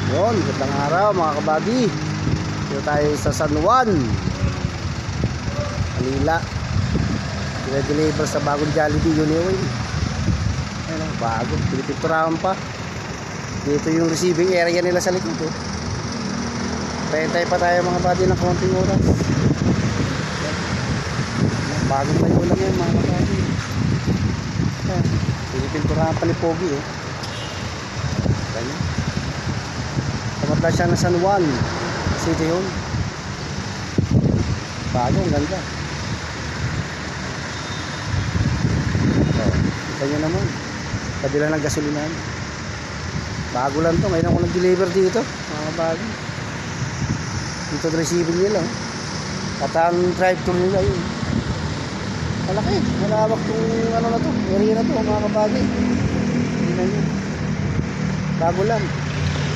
Yun, gandang araw mga kabady. Dito tayo sa San Juan, Manila. Deliver sa bagong Jollibee Uniway. Ayan o, bago, pinipinturahan pa. Dito yung receiving area nila sa likod oh. Tayo pa tayo mga kabady ng konting oras. Bagong tayo lang yan mga kabady. Pinipinturahan pa ni Pogi eh. Ganyan. Tamatla siya ng San Juan City yun. Bago, ang ganda. So, kita nyo naman kabila ng gasolinahan. Bago lang to, ngayon ako nag-deliver dito mga bago. Dito receiving nila at ang drive-thru nila yun. Malaki, malawak tong ano na to, area na to mga kabady. Bago lang.